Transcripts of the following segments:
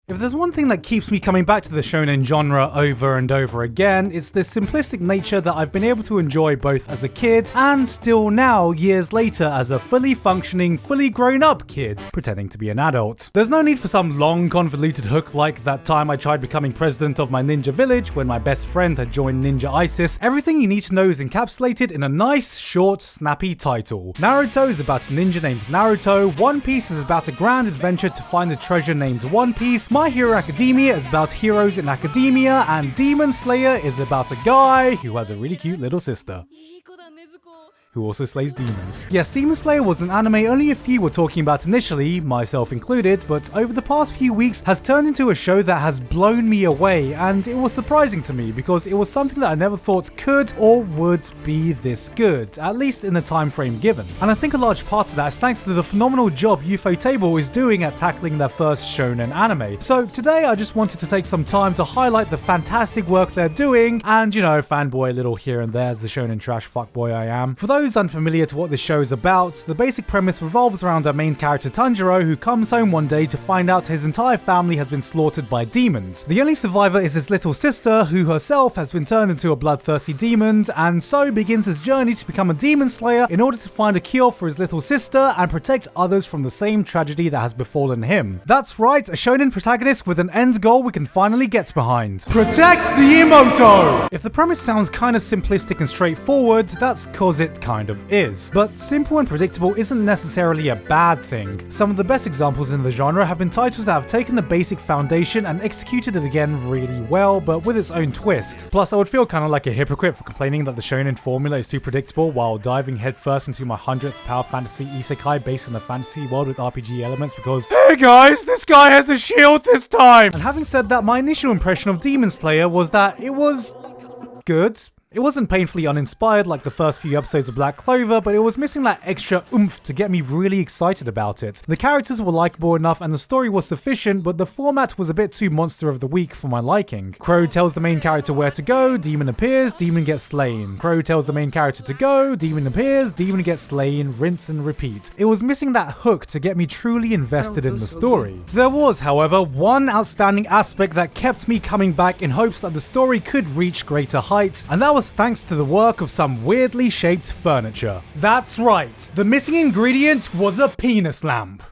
If there's one thing that keeps me coming back to the shonen genre over and over again, it's the simplistic nature that I've been able to enjoy both as a kid and still now, years later, as a fully functioning, fully grown up kid, pretending to be an adult. There's no need for some long convoluted hook like that time I tried becoming president of my ninja village when my best friend had joined Ninja ISIS. Everything you need to know is encapsulated in a nice, short, snappy title. Naruto is about a ninja named Naruto, One Piece is about a grand adventure to find a treasure named One Piece, My Hero Academia is about heroes in academia, and Demon Slayer is about a guy who has a really cute little sister who also slays demons. Yes, Demon Slayer was an anime only a few were talking about initially, myself included, but over the past few weeks has turned into a show that has blown me away, and it was surprising to me because it was something that I never thought could or would be this good, at least in the time frame given. And I think a large part of that is thanks to the phenomenal job Ufotable is doing at tackling their first shonen anime. So today I just wanted to take some time to highlight the fantastic work they're doing, and you know, fanboy a little here and there as the shonen trash fuckboy I am. For those unfamiliar to what this show is about, the basic premise revolves around our main character Tanjiro, who comes home one day to find out his entire family has been slaughtered by demons. The only survivor is his little sister, who herself has been turned into a bloodthirsty demon, and so begins his journey to become a demon slayer in order to find a cure for his little sister and protect others from the same tragedy that has befallen him. That's right, a shonen protagonist with an end goal we can finally get behind. Protect the Imouto! If the premise sounds kind of simplistic and straightforward, that's cause it kind of is. But simple and predictable isn't necessarily a bad thing. Some of the best examples in the genre have been titles that have taken the basic foundation and executed it again really well, but with its own twist. Plus, I would feel kind of like a hypocrite for complaining that the shonen formula is too predictable while diving headfirst into my 100th power fantasy isekai based on a fantasy world with RPG elements because, hey guys, this guy has a shield this time! And having said that, my initial impression of Demon Slayer was that it was good. It wasn't painfully uninspired like the first few episodes of Black Clover, but it was missing that extra oomph to get me really excited about it. The characters were likable enough and the story was sufficient, but the format was a bit too monster of the week for my liking. Crow tells the main character where to go, demon appears, demon gets slain. Crow tells the main character to go, demon appears, demon gets slain, rinse and repeat. It was missing that hook to get me truly invested in the story. There was, however, one outstanding aspect that kept me coming back in hopes that the story could reach greater heights, and that was thanks to the work of some weirdly shaped furniture. That's right, the missing ingredient was a penis lamp.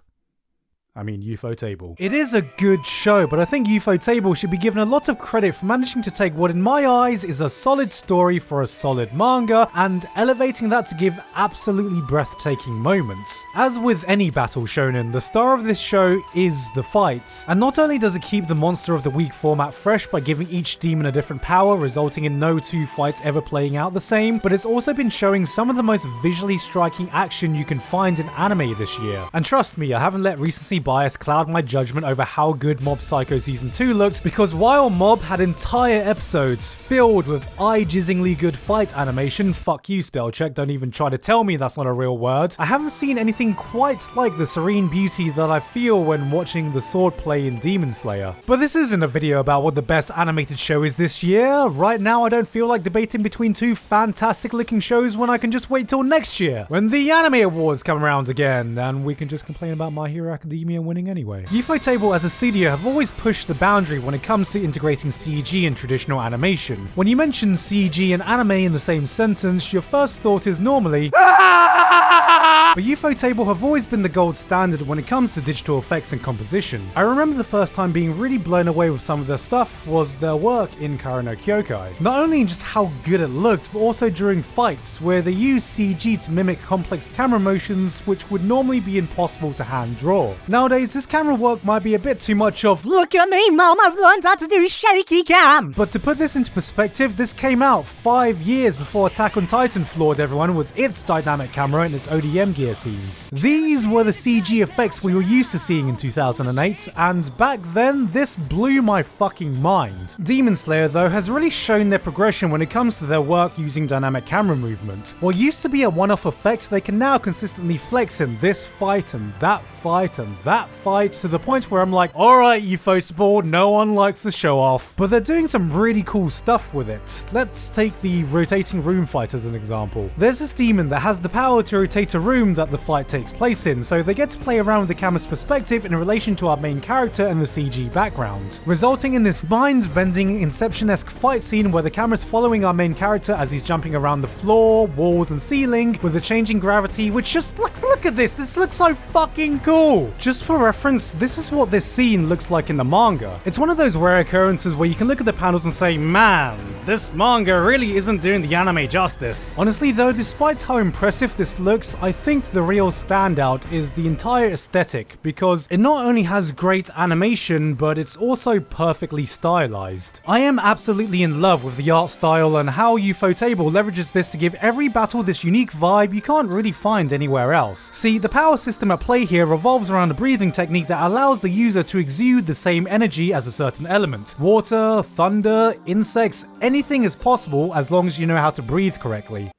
I mean, Ufotable. It is a good show, but I think Ufotable should be given a lot of credit for managing to take what in my eyes is a solid story for a solid manga and elevating that to give absolutely breathtaking moments. As with any battle shonen, the star of this show is the fights. And not only does it keep the monster of the week format fresh by giving each demon a different power, resulting in no two fights ever playing out the same, but it's also been showing some of the most visually striking action you can find in anime this year. And trust me, I haven't let recency bias cloud my judgment over how good Mob Psycho Season 2 looked, because while Mob had entire episodes filled with eye-jizzingly good fight animation, fuck you spell check, don't even try to tell me that's not a real word, I haven't seen anything quite like the serene beauty that I feel when watching the swordplay in Demon Slayer. But this isn't a video about what the best animated show is this year. Right now I don't feel like debating between two fantastic looking shows when I can just wait till next year, when the anime awards come around again, and we can just complain about My Hero Academia winning anyway. Ufotable as a studio have always pushed the boundary when it comes to integrating CG in traditional animation. When you mention CG and anime in the same sentence, your first thought is normally but Ufotable have always been the gold standard when it comes to digital effects and composition. I remember the first time being really blown away with some of their stuff was their work in Kara no Kyokai. Not only in just how good it looked, but also during fights, where they use CG to mimic complex camera motions which would normally be impossible to hand draw. Nowadays, this camera work might be a bit too much of, look at me mom, I've learned how to do shaky cam! But to put this into perspective, this came out 5 years before Attack on Titan floored everyone with its dynamic camera and its ODM gear scenes. These were the CG effects we were used to seeing in 2008, and back then, this blew my fucking mind. Demon Slayer, though, has really shown their progression when it comes to their work using dynamic camera movement. What used to be a one-off effect, they can now consistently flex in this fight and that fight and that fight, to the point where I'm like, alright Ufotable, no one likes to show off. But they're doing some really cool stuff with it. Let's take the rotating room fight as an example. There's this demon that has the power to rotate a room that the fight takes place in, so they get to play around with the camera's perspective in relation to our main character and the CG background, resulting in this mind-bending Inception-esque fight scene where the camera's following our main character as he's jumping around the floor, walls and ceiling with the changing gravity, which just look at this looks so fucking cool. Just for reference, this is what this scene looks like in the manga. It's one of those rare occurrences where you can look at the panels and say, man, this manga really isn't doing the anime justice. Honestly though, despite how impressive this looks, I think the real standout is the entire aesthetic, because it not only has great animation, but it's also perfectly stylized. I am absolutely in love with the art style and how Ufotable leverages this to give every battle this unique vibe you can't really find anywhere else. See, the power system at play here revolves around a breathing technique that allows the user to exude the same energy as a certain element. Water, thunder, insects, anything is possible as long as you know how to breathe correctly.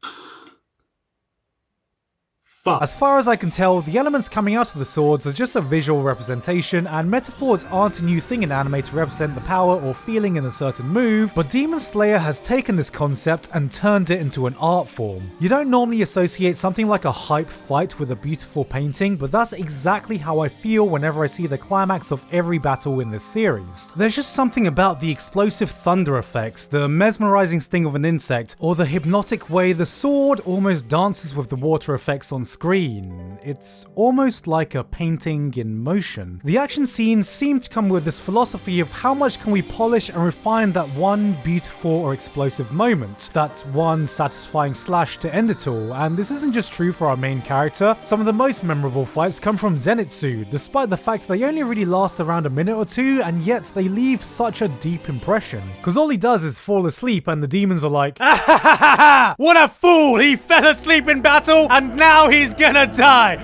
As far as I can tell, the elements coming out of the swords are just a visual representation, and metaphors aren't a new thing in anime to represent the power or feeling in a certain move, but Demon Slayer has taken this concept and turned it into an art form. You don't normally associate something like a hype fight with a beautiful painting, but that's exactly how I feel whenever I see the climax of every battle in this series. There's just something about the explosive thunder effects, the mesmerizing sting of an insect, or the hypnotic way the sword almost dances with the water effects on screen. It's almost like a painting in motion. The action scenes seem to come with this philosophy of how much can we polish and refine that one beautiful or explosive moment, that one satisfying slash to end it all, and this isn't just true for our main character. Some of the most memorable fights come from Zenitsu, despite the fact they only really last around a minute or two, and yet they leave such a deep impression. Cause all he does is fall asleep and the demons are like, what a fool! He fell asleep in battle and now he's gonna die!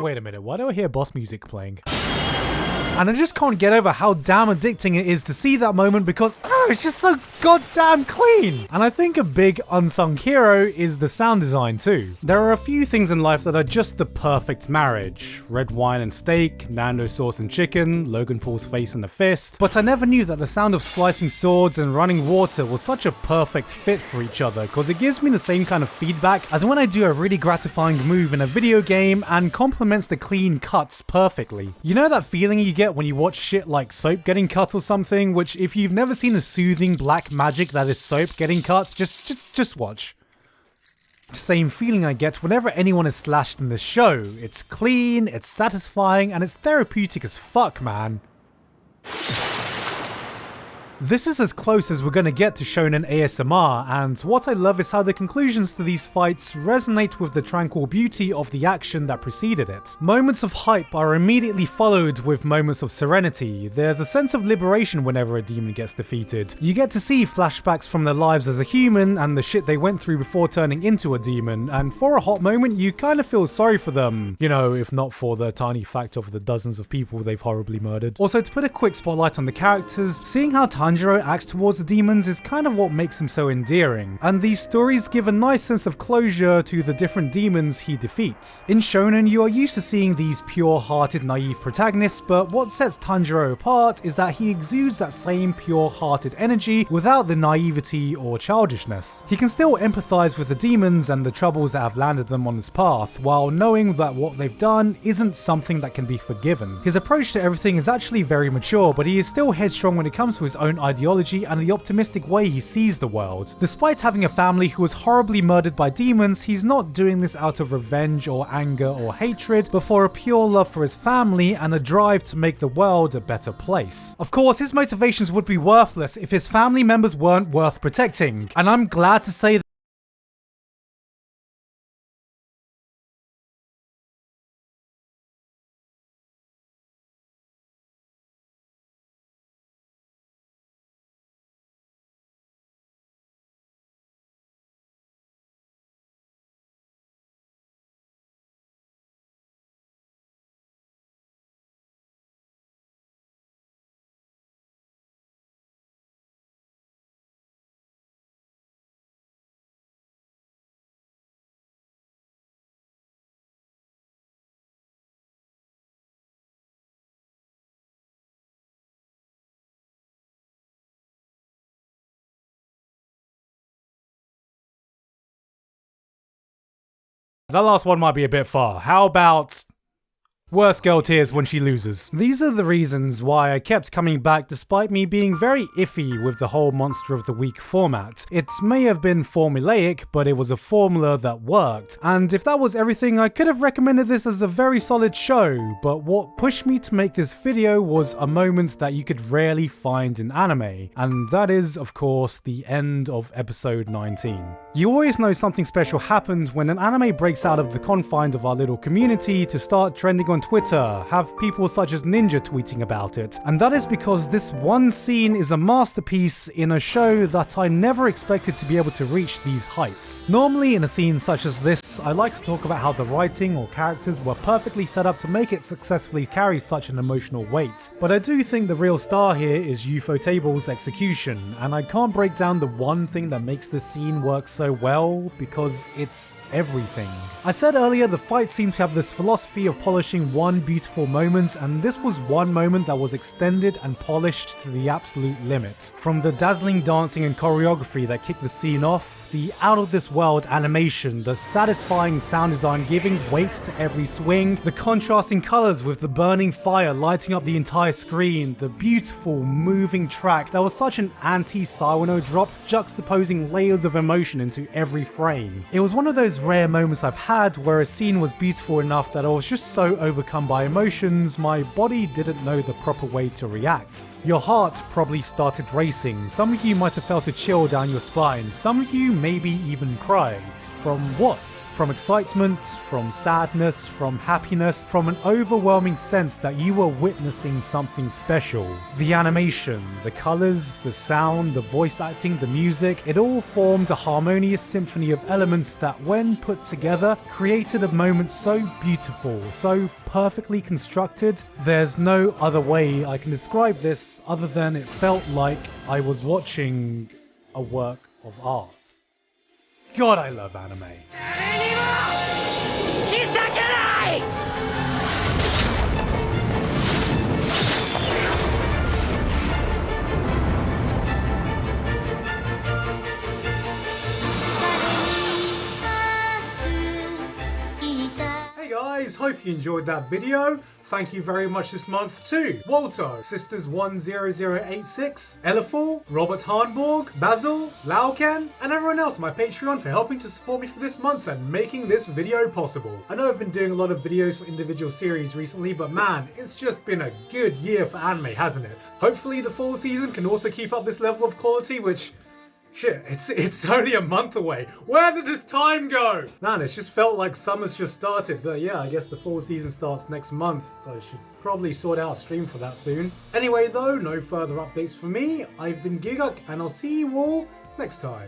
Wait a minute, why do I hear boss music playing? And I just can't get over how damn addicting it is to see that moment because it's just so goddamn clean. And I think a big unsung hero is the sound design too. There are a few things in life that are just the perfect marriage. Red wine and steak, Nando sauce and chicken, Logan Paul's face and a fist. But I never knew that the sound of slicing swords and running water was such a perfect fit for each other, because it gives me the same kind of feedback as when I do a really gratifying move in a video game and complements the clean cuts perfectly. You know that feeling you get when you watch shit like soap getting cut or something, which if you've never seen the soothing black magic that is soap getting cut, just watch. Same feeling I get whenever anyone is slashed in this show. It's clean, it's satisfying, and it's therapeutic as fuck, man. This is as close as we're gonna get to shonen ASMR, and what I love is how the conclusions to these fights resonate with the tranquil beauty of the action that preceded it. Moments of hype are immediately followed with moments of serenity. There's a sense of liberation whenever a demon gets defeated. You get to see flashbacks from their lives as a human and the shit they went through before turning into a demon, and for a hot moment you kind of feel sorry for them, you know, if not for the tiny fact of the dozens of people they've horribly murdered. Also, to put a quick spotlight on the characters, seeing how Tanjiro acts towards the demons is kind of what makes him so endearing, and these stories give a nice sense of closure to the different demons he defeats. In shonen, you are used to seeing these pure-hearted, naive protagonists, but what sets Tanjiro apart is that he exudes that same pure-hearted energy without the naivety or childishness. He can still empathize with the demons and the troubles that have landed them on this path, while knowing that what they've done isn't something that can be forgiven. His approach to everything is actually very mature, but he is still headstrong when it comes to his own ideology and the optimistic way he sees the world. Despite having a family who was horribly murdered by demons, he's not doing this out of revenge or anger or hatred, but for a pure love for his family and a drive to make the world a better place. Of course, his motivations would be worthless if his family members weren't worth protecting, and I'm glad to say that That last one might be a bit far. How about worst girl tears when she loses? These are the reasons why I kept coming back despite me being very iffy with the whole Monster of the Week format. It may have been formulaic, but it was a formula that worked. And if that was everything, I could have recommended this as a very solid show, but what pushed me to make this video was a moment that you could rarely find in anime. And that is, of course, the end of episode 19. You always know something special happened when an anime breaks out of the confines of our little community to start trending on Twitter, have people such as Ninja tweeting about it. And that is because this one scene is a masterpiece in a show that I never expected to be able to reach these heights. Normally in a scene such as this, I like to talk about how the writing or characters were perfectly set up to make it successfully carry such an emotional weight. But I do think the real star here is Ufotable's execution, and I can't break down the one thing that makes this scene work so well, because it's everything. I said earlier the fight seemed to have this philosophy of polishing one beautiful moment, and this was one moment that was extended and polished to the absolute limit. From the dazzling dancing and choreography that kicked the scene off, the out-of-this-world animation, the satisfying sound design giving weight to every swing, the contrasting colours with the burning fire lighting up the entire screen, the beautiful moving track that was such an anti-Sawano drop, juxtaposing layers of emotion into every frame. It was one of those rare moments I've had where a scene was beautiful enough that I was just so overcome by emotions, my body didn't know the proper way to react. Your heart probably started racing, some of you might have felt a chill down your spine, some of you maybe even cried. From what? From excitement, from sadness, from happiness, from an overwhelming sense that you were witnessing something special. The animation, the colours, the sound, the voice acting, the music, it all formed a harmonious symphony of elements that when put together created a moment so beautiful, so perfectly constructed. There's no other way I can describe this other than it felt like I was watching a work of art. God, I love anime. Hey guys, hope you enjoyed that video. Thank you very much this month to Walto, Sisters10086, Elifal, Robert Harnborg, Basil, Lauken, and everyone else on my Patreon for helping to support me for this month and making this video possible. I know I've been doing a lot of videos for individual series recently, but man, it's just been a good year for anime, hasn't it? Hopefully the fall season can also keep up this level of quality, which... shit, it's only a month away. Where did this time go? Man, it's just felt like summer's just started. But yeah, I guess the fall season starts next month. I should probably sort out a stream for that soon. Anyway though, no further updates for me. I've been Gigguk, and I'll see you all next time.